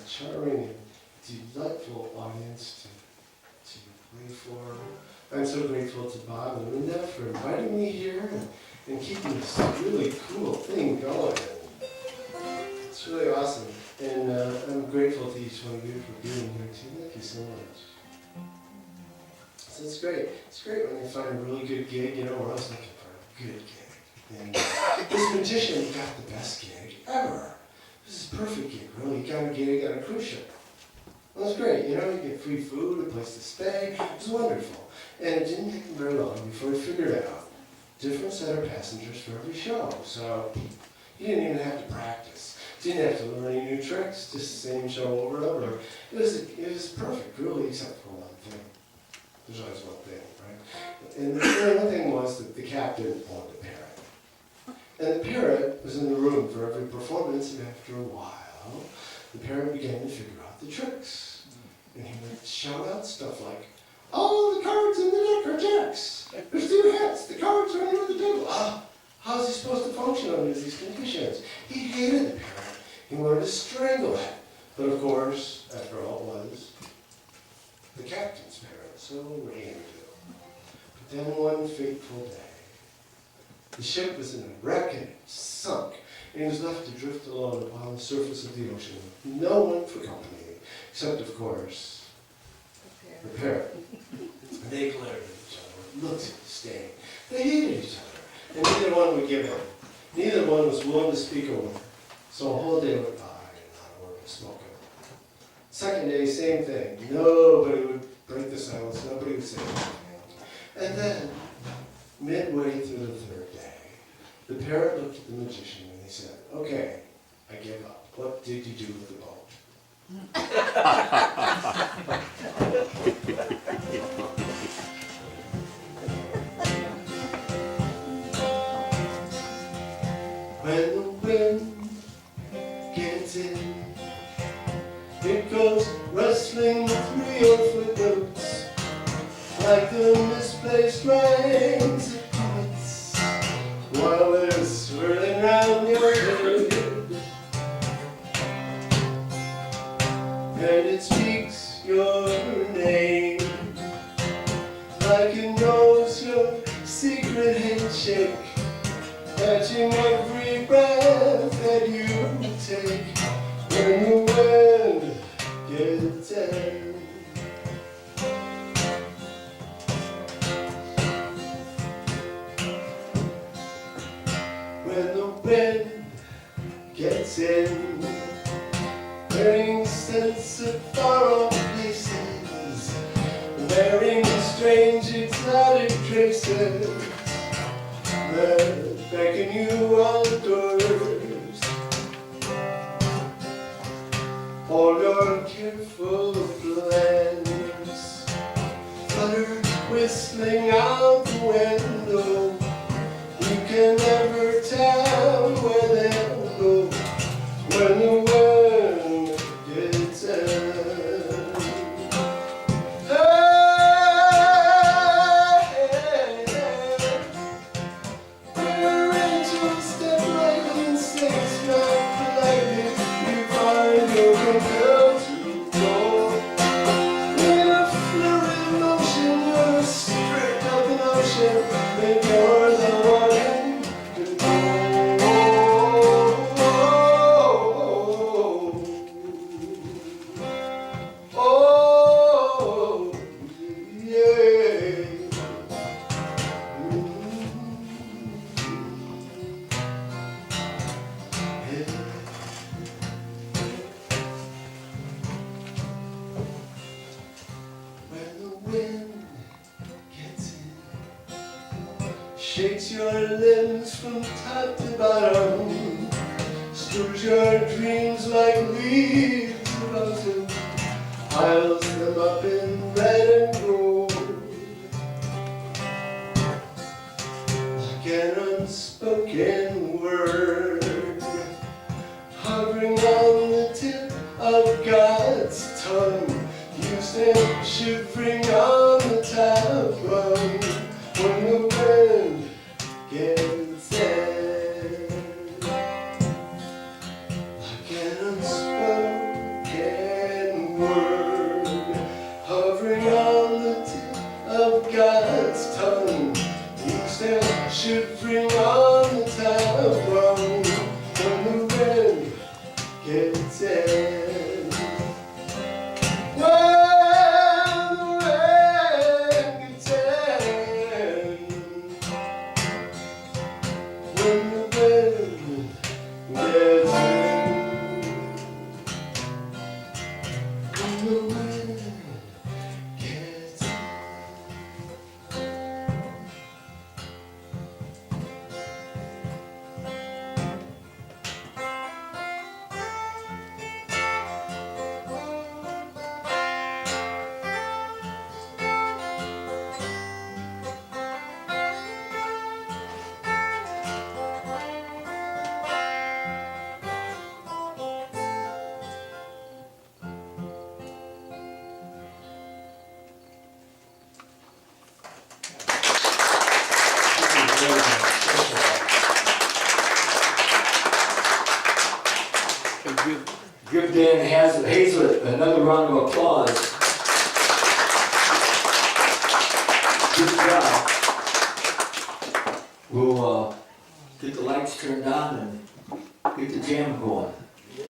charming and delightful audience to play for. I'm so grateful to Bob and Linda for inviting me here and keeping this really cool thing going. It's really awesome. And I'm grateful to each one of you for being here too. Thank you so much. So it's great. It's great when you find a really good gig. You know, we're always looking for a good gig. And this magician got the best gig ever. This is a perfect gig, really. He got a gig on a cruise ship. It was great, you know, you get free food, a place to stay. It was wonderful. And it didn't take him very long before he figured out different set of passengers for every show. So he didn't even have to practice. Didn't have to learn any new tricks, just the same show over and over. It was perfect, really, except for one thing. There's always one thing, right? And the one thing was that the captain owned a parrot. And the parrot was in the room for every performance, and after a while, the parrot began to figure out the tricks. And he would shout out stuff like, "Oh, the cards in the deck are jacks. There's 2 hats. The cards are under the table." How's he supposed to function under these conditions? He hated the parrot. He wanted to strangle it. But of course, after all, it was the captain's parrot, so what are you going to do? But then one fateful day, the ship was in a wreck and it sunk, and he was left to drift alone upon the surface of the ocean with no one for company, except, of course, the parrot. And they glared at each other, looked at the stain. They hated each other, and neither one would give in. Neither one was willing to speak a word. So a whole day went by, and not a word was spoken. Second day, same thing. Nobody would break the silence. Nobody would say anything. And then, midway through the 3rd day, the parrot looked at the magician and he said, "Okay, I give up. What did you do with the boat?" When the wind gets in, it goes rustling through your footnotes like the misplaced rhymes of poets while they're swirling round your head. And it speaks your name like it knows your secret handshake, catching every breath that you take when the wind gets in. When the wind gets in, wearing scents of far-off places, wearing strange exotic traces that beckon you outdoors. All your careful plans flutter whistling out the window. You can never tell where they'll go when the wind gets in. Where angels step lightly and saints not politely, you find you're compelled to go. In a flurry of motion, you're straight up an ocean, and you're the one in control. Oh, yeah. When the wind gets in, shakes your limbs from top to bottom, stirs your dreams like leaves of autumn, piles them up in red and gold, like an unspoken word, hovering on the tip of God's tongue. You stand shivering on the top rung when the wind gets in, like an unspoken gets in. When the rain gets in. When the wind gets in. When the wind gets in. Give Dan Hazlett another round of applause. Good job. We'll get the lights turned on and get the jam going.